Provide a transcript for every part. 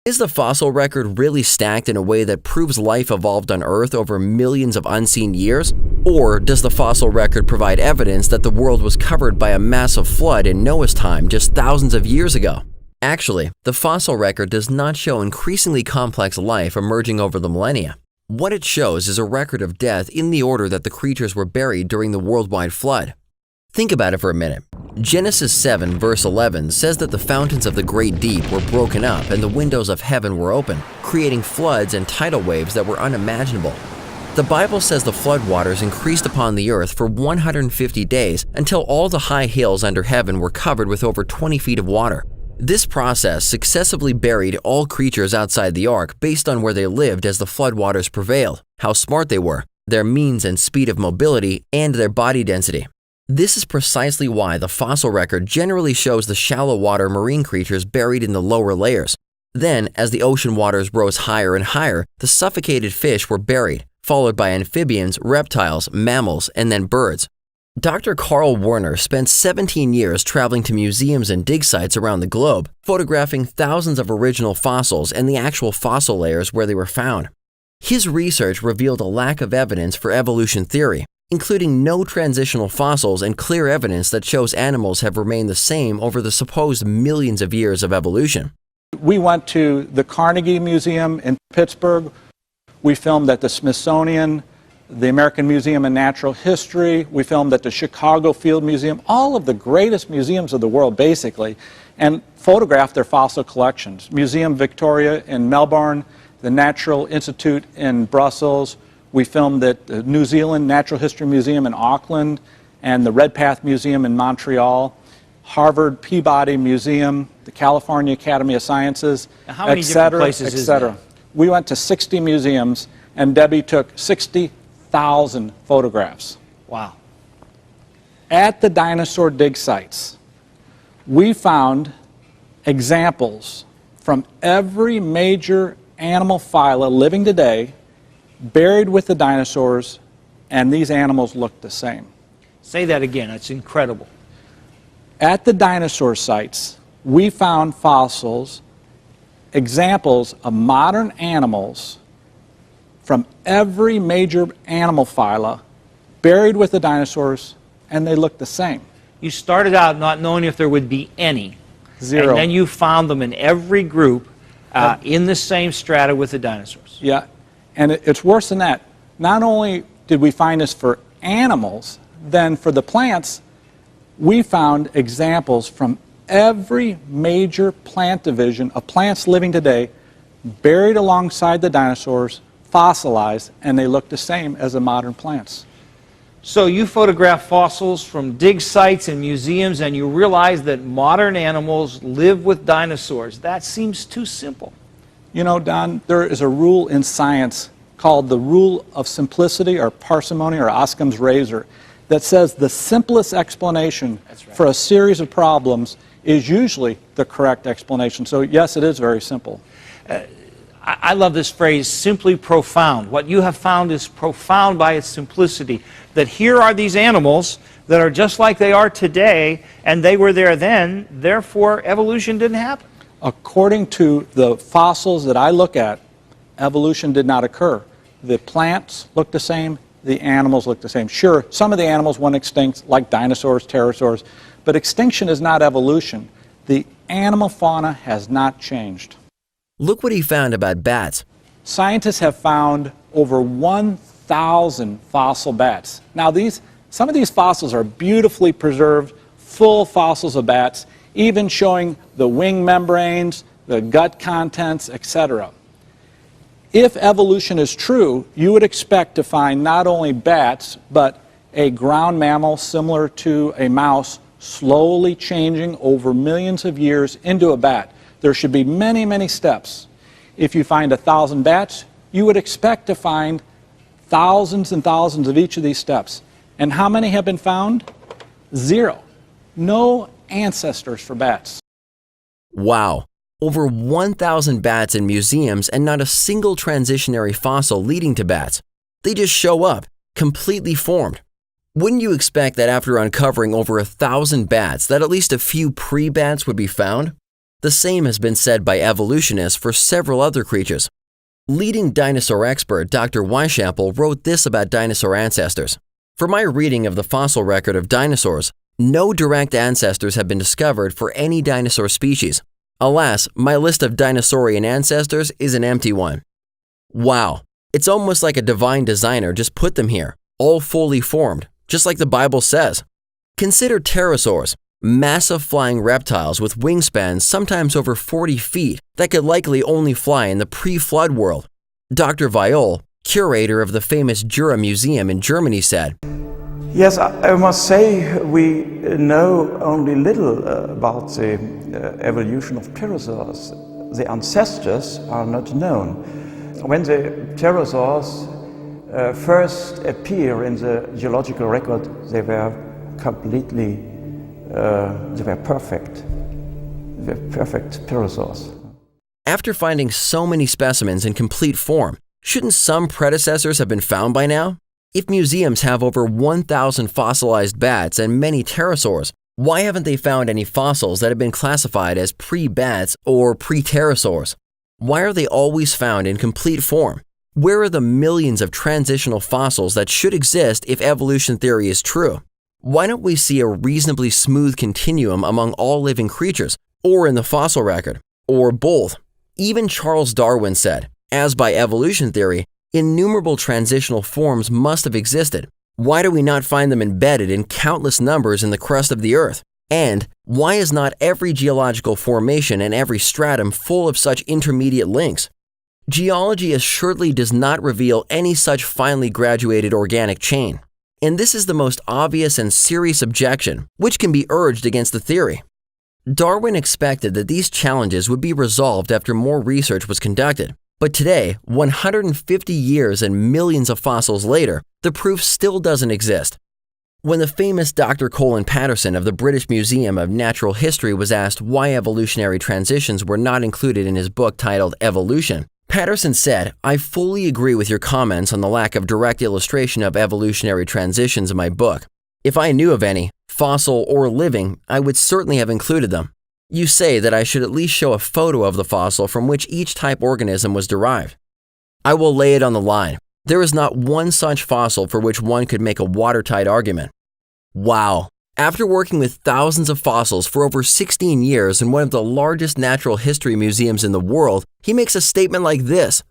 Is the fossil record really stacked in a way that proves life evolved on Earth over millions of unseen years? Or does the fossil record provide evidence that the world was covered by a massive flood in Noah's time just thousands of years ago? Actually, the fossil record does not show increasingly complex life emerging over the millennia. What it shows is a record of death in the order that the creatures were buried during the worldwide flood. Think about it for a minute. Genesis 7 verse 11 says that the fountains of the great deep were broken up and the windows of heaven were open, creating floods and tidal waves that were unimaginable. The Bible says the floodwaters increased upon the earth for 150 days until all the high hills under heaven were covered with over 20 feet of water. This process successively buried all creatures outside the ark based on where they lived as the floodwaters prevailed, how smart they were, their means and speed of mobility, and their body density. This is precisely why the fossil record generally shows the shallow water marine creatures buried in the lower layers. Then, as the ocean waters rose higher and higher, the suffocated fish were buried, followed by amphibians, reptiles, mammals, and then birds. Dr. Carl Werner spent 17 years traveling to museums and dig sites around the globe, photographing thousands of original fossils and the actual fossil layers where they were found. His research revealed a lack of evidence for evolution theory, including no transitional fossils and clear evidence that shows animals have remained the same over the supposed millions of years of evolution. We went to the Carnegie Museum in Pittsburgh. We filmed at the Smithsonian, the American Museum of Natural History. We filmed at the Chicago Field Museum, all of the greatest museums of the world, basically, and photographed their fossil collections. Museum Victoria in Melbourne, the Natural Institute in Brussels. We filmed at the New Zealand Natural History Museum in Auckland and the Redpath Museum in Montreal, Harvard Peabody Museum, the California Academy of Sciences, how many different places is that? We went to 60 museums, and Debbie took 60,000 photographs. Wow. At the dinosaur dig sites, we found examples from every major animal phyla living today buried with the dinosaurs, and these animals look the same. Say that again, it's incredible. At the dinosaur sites, we found fossils, examples of modern animals from every major animal phyla buried with the dinosaurs, and they look the same. You started out not knowing if there would be any. Zero. And then you found them in every group in the same strata with the dinosaurs. Yeah. And it's worse than that. Not only did we find this for animals, then for the plants, we found examples from every major plant division of plants living today buried alongside the dinosaurs, fossilized, and they look the same as the modern plants. So you photograph fossils from dig sites and museums, and you realize that modern animals live with dinosaurs. That seems too simple. You know, Don, there is a rule in science called the rule of simplicity or parsimony or Occam's razor that says the simplest explanation for a series of problems is usually the correct explanation. So yes, it is very simple. I love this phrase, simply profound. What you have found is profound by its simplicity. That here are these animals that are just like they are today, and they were there then, therefore evolution didn't happen. According to the fossils that I look at, evolution did not occur. The plants look the same, the animals look the same. Sure, some of the animals went extinct, like dinosaurs, pterosaurs, but extinction is not evolution. The animal fauna has not changed. Look what he found about bats. Scientists have found over 1,000 fossil bats. Now, some of these fossils are beautifully preserved, full fossils of bats, even showing the wing membranes, the gut contents, etc. If evolution is true, you would expect to find not only bats, but a ground mammal similar to a mouse slowly changing over millions of years into a bat. There should be many, many steps. If you find 1,000 bats, you would expect to find thousands and thousands of each of these steps. And how many have been found? Zero. No ancestors for bats. Wow. Over 1,000 bats in museums and not a single transitionary fossil leading to bats. They just show up, completely formed. Wouldn't you expect that after uncovering over 1,000 bats that at least a few pre-bats would be found? The same has been said by evolutionists for several other creatures. Leading dinosaur expert Dr. Weishaupt wrote this about dinosaur ancestors. For my reading of the fossil record of dinosaurs, no direct ancestors have been discovered for any dinosaur species. Alas, my list of dinosaurian ancestors is an empty one. Wow, it's almost like a divine designer just put them here, all fully formed, just like the Bible says. Consider pterosaurs, massive flying reptiles with wingspans sometimes over 40 feet that could likely only fly in the pre-flood world. Dr. Viol, curator of the famous Jura Museum in Germany, said, Yes, I must say we know only little about the evolution of pterosaurs. The ancestors are not known. When the pterosaurs first appear in the geological record, they were completely, they were perfect. They were perfect pterosaurs. After finding so many specimens in complete form, shouldn't some predecessors have been found by now? If museums have over 1,000 fossilized bats and many pterosaurs, why haven't they found any fossils that have been classified as pre-bats or pre-pterosaurs? Why are they always found in complete form? Where are the millions of transitional fossils that should exist if evolution theory is true? Why don't we see a reasonably smooth continuum among all living creatures, or in the fossil record, or both? Even Charles Darwin said, as by evolution theory, innumerable transitional forms must have existed. Why do we not find them embedded in countless numbers in the crust of the Earth? And why is not every geological formation and every stratum full of such intermediate links? Geology assuredly does not reveal any such finely graduated organic chain. And this is the most obvious and serious objection which can be urged against the theory. Darwin expected that these challenges would be resolved after more research was conducted. But today, 150 years and millions of fossils later, the proof still doesn't exist. When the famous Dr. Colin Patterson of the British Museum of Natural History was asked why evolutionary transitions were not included in his book titled Evolution, Patterson said, "I fully agree with your comments on the lack of direct illustration of evolutionary transitions in my book. If I knew of any, fossil or living, I would certainly have included them. You say that I should at least show a photo of the fossil from which each type organism was derived. I will lay it on the line. There is not one such fossil for which one could make a watertight argument." Wow! After working with thousands of fossils for over 16 years in one of the largest natural history museums in the world, he makes a statement like this.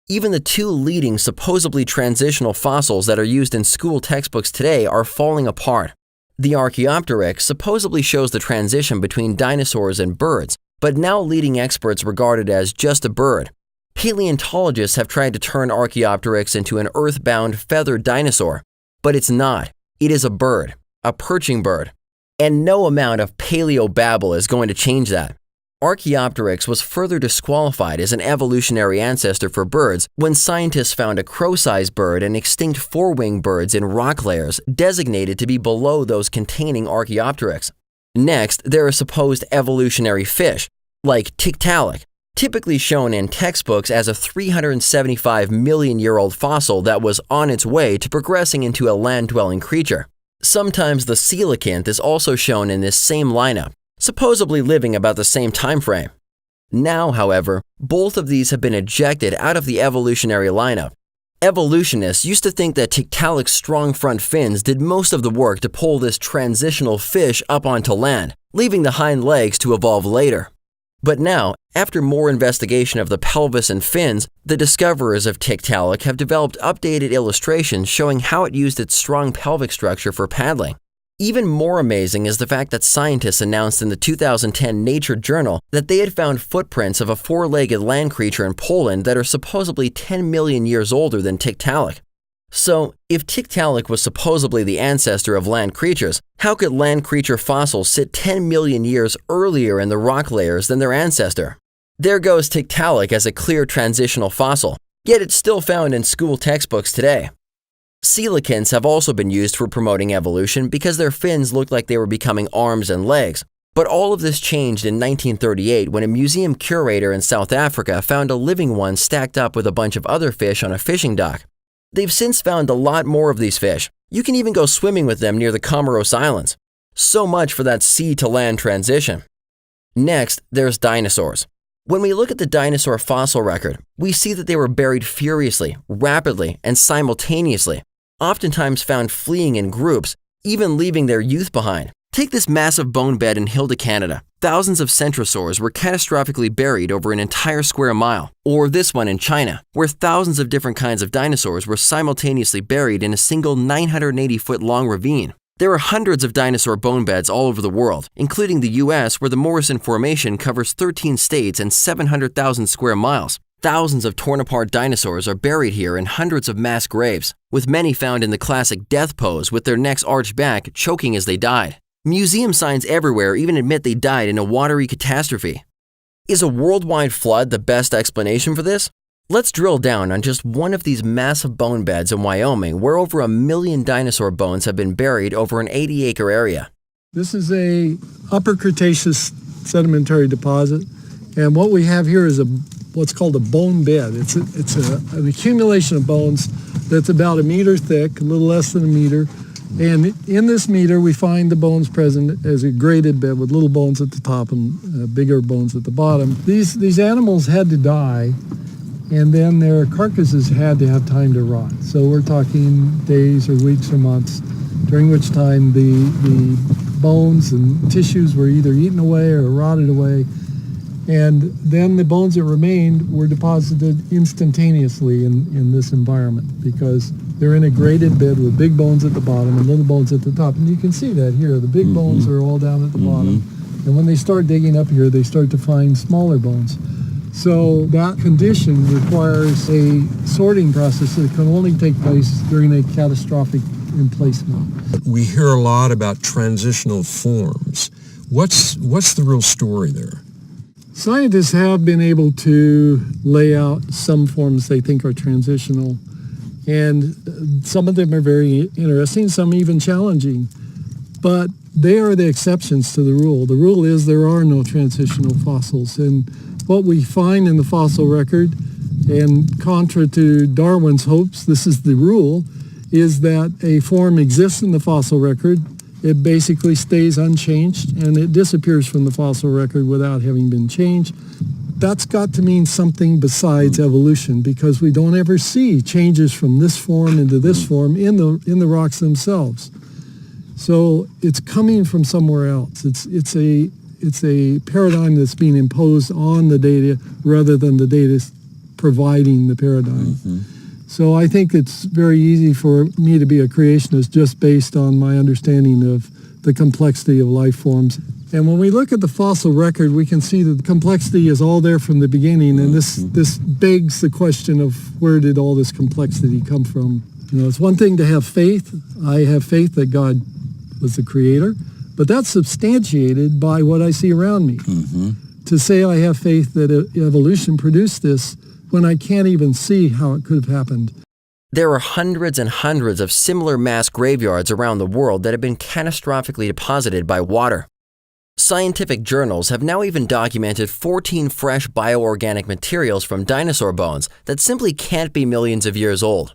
Even the two leading supposedly transitional fossils that are used in school textbooks today are falling apart. The Archaeopteryx supposedly shows the transition between dinosaurs and birds, but now leading experts regard it as just a bird. Paleontologists have tried to turn Archaeopteryx into an earthbound feathered dinosaur, but it's not. It is a bird, a perching bird. And no amount of paleobabble is going to change that. Archaeopteryx was further disqualified as an evolutionary ancestor for birds when scientists found a crow-sized bird and extinct four-winged birds in rock layers designated to be below those containing Archaeopteryx. Next, there are supposed evolutionary fish, like Tiktaalik, typically shown in textbooks as a 375-million-year-old fossil that was on its way to progressing into a land-dwelling creature. Sometimes the coelacanth is also shown in this same lineup, supposedly living about the same time frame. Now, however, both of these have been ejected out of the evolutionary lineup. Evolutionists used to think that Tiktaalik's strong front fins did most of the work to pull this transitional fish up onto land, leaving the hind legs to evolve later. But now, after more investigation of the pelvis and fins, the discoverers of Tiktaalik have developed updated illustrations showing how it used its strong pelvic structure for paddling. Even more amazing is the fact that scientists announced in the 2010 Nature journal that they had found footprints of a four-legged land creature in Poland that are supposedly 10 million years older than Tiktaalik. So, if Tiktaalik was supposedly the ancestor of land creatures, how could land creature fossils sit 10 million years earlier in the rock layers than their ancestor? There goes Tiktaalik as a clear transitional fossil, yet it's still found in school textbooks today. Coelacanths have also been used for promoting evolution because their fins looked like they were becoming arms and legs. But all of this changed in 1938 when a museum curator in South Africa found a living one stacked up with a bunch of other fish on a fishing dock. They've since found a lot more of these fish. You can even go swimming with them near the Comoros Islands. So much for that sea-to-land transition. Next, there's dinosaurs. When we look at the dinosaur fossil record, we see that they were buried furiously, rapidly, and simultaneously, oftentimes found fleeing in groups, even leaving their youth behind. Take this massive bone bed in Hilda, Canada. Thousands of centrosaurs were catastrophically buried over an entire square mile. Or this one in China, where thousands of different kinds of dinosaurs were simultaneously buried in a single 980-foot-long ravine. There are hundreds of dinosaur bone beds all over the world, including the U.S., where the Morrison Formation covers 13 states and 700,000 square miles. Thousands of torn-apart dinosaurs are buried here in hundreds of mass graves, with many found in the classic death pose with their necks arched back, choking as they died. Museum signs everywhere even admit they died in a watery catastrophe. Is a worldwide flood the best explanation for this? Let's drill down on just one of these massive bone beds in Wyoming, where over 1 million dinosaur bones have been buried over an 80-acre area. This is a Upper Cretaceous sedimentary deposit, and what we have here is what's called a bone bed. It's an accumulation of bones that's about 1 meter thick, a little less than 1 meter. And in this meter, we find the bones present as a graded bed with little bones at the top and bigger bones at the bottom. These animals had to die, and then their carcasses had to have time to rot. So we're talking days or weeks or months, during which time the bones and tissues were either eaten away or rotted away. And then the bones that remained were deposited instantaneously in this environment, because they're in a graded bed with big bones at the bottom and little bones at the top. And you can see that here. The big bones are all down at the bottom. And when they start digging up here, they start to find smaller bones. So that condition requires a sorting process that can only take place during a catastrophic emplacement. We hear a lot about transitional forms. What's the real story there? Scientists have been able to lay out some forms they think are transitional, and some of them are very interesting, some even challenging, but they are the exceptions to the rule. The rule is there are no transitional fossils, and what we find in the fossil record, and contra to Darwin's hopes, this is the rule, is that a form exists in the fossil record. It basically stays unchanged, and it disappears from the fossil record without having been changed. That's got to mean something besides evolution, because we don't ever see changes from this form into this form in the rocks themselves. So it's coming from somewhere else. It's a paradigm that's being imposed on the data rather than the data providing the paradigm. So I think it's very easy for me to be a creationist just based on my understanding of the complexity of life forms. And when we look at the fossil record, we can see that the complexity is all there from the beginning, and this begs the question of where did all this complexity come from? You know, it's one thing to have faith. I have faith that God was the creator, but that's substantiated by what I see around me. To say I have faith that evolution produced this when I can't even see how it could have happened. There are hundreds and hundreds of similar mass graveyards around the world that have been catastrophically deposited by water. Scientific journals have now even documented 14 fresh bioorganic materials from dinosaur bones that simply can't be millions of years old.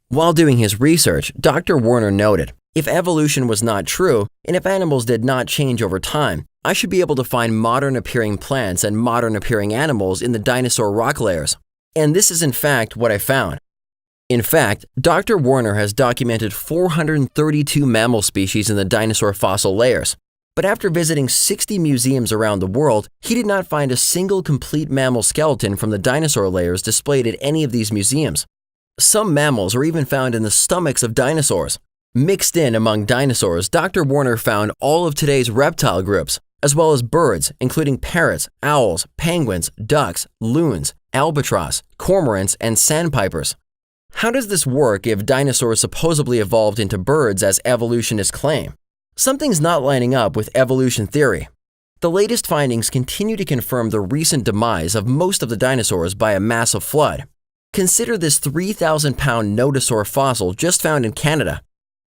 While doing his research, Dr. Werner noted, if evolution was not true, and if animals did not change over time, I should be able to find modern-appearing plants and modern-appearing animals in the dinosaur rock layers. And this is in fact what I found. In fact, Dr. Werner has documented 432 mammal species in the dinosaur fossil layers. But after visiting 60 museums around the world, he did not find a single complete mammal skeleton from the dinosaur layers displayed at any of these museums. Some mammals are even found in the stomachs of dinosaurs. Mixed in among dinosaurs, Dr. Werner found all of today's reptile groups, as well as birds, including parrots, owls, penguins, ducks, loons, albatross, cormorants, and sandpipers. How does this work if dinosaurs supposedly evolved into birds as evolutionists claim? Something's not lining up with evolution theory. The latest findings continue to confirm the recent demise of most of the dinosaurs by a massive flood. Consider this 3,000-pound nodosaur fossil just found in Canada.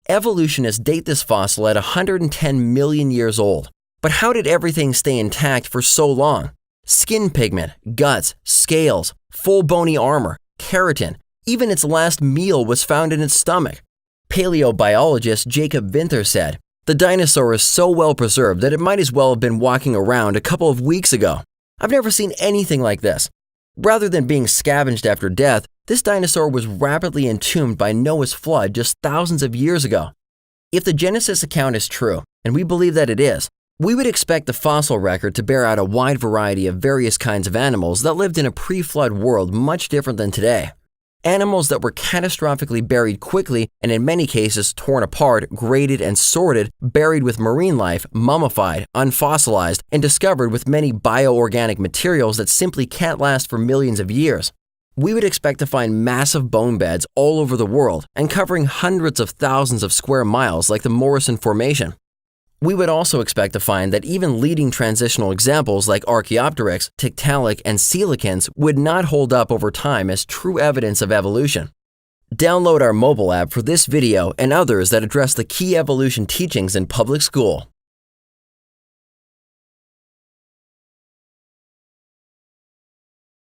Evolutionists date this fossil at 110 million years old. But how did everything stay intact for so long? Skin pigment, guts, scales, full bony armor, keratin, even its last meal was found in its stomach. Paleobiologist Jacob Vinther said, The dinosaur is so well preserved that it might as well have been walking around a couple of weeks ago. I've never seen anything like this. Rather than being scavenged after death, this dinosaur was rapidly entombed by Noah's flood just thousands of years ago. If the Genesis account is true, and we believe that it is, we would expect the fossil record to bear out a wide variety of various kinds of animals that lived in a pre-flood world much different than today. Animals that were catastrophically buried quickly and in many cases torn apart, graded and sorted, buried with marine life, mummified, unfossilized, and discovered with many bioorganic materials that simply can't last for millions of years. We would expect to find massive bone beds all over the world and covering hundreds of thousands of square miles like the Morrison Formation. We would also expect to find that even leading transitional examples like Archaeopteryx, Tiktaalik, and coelacanths would not hold up over time as true evidence of evolution. Download our mobile app for this video and others that address the key evolution teachings in public school.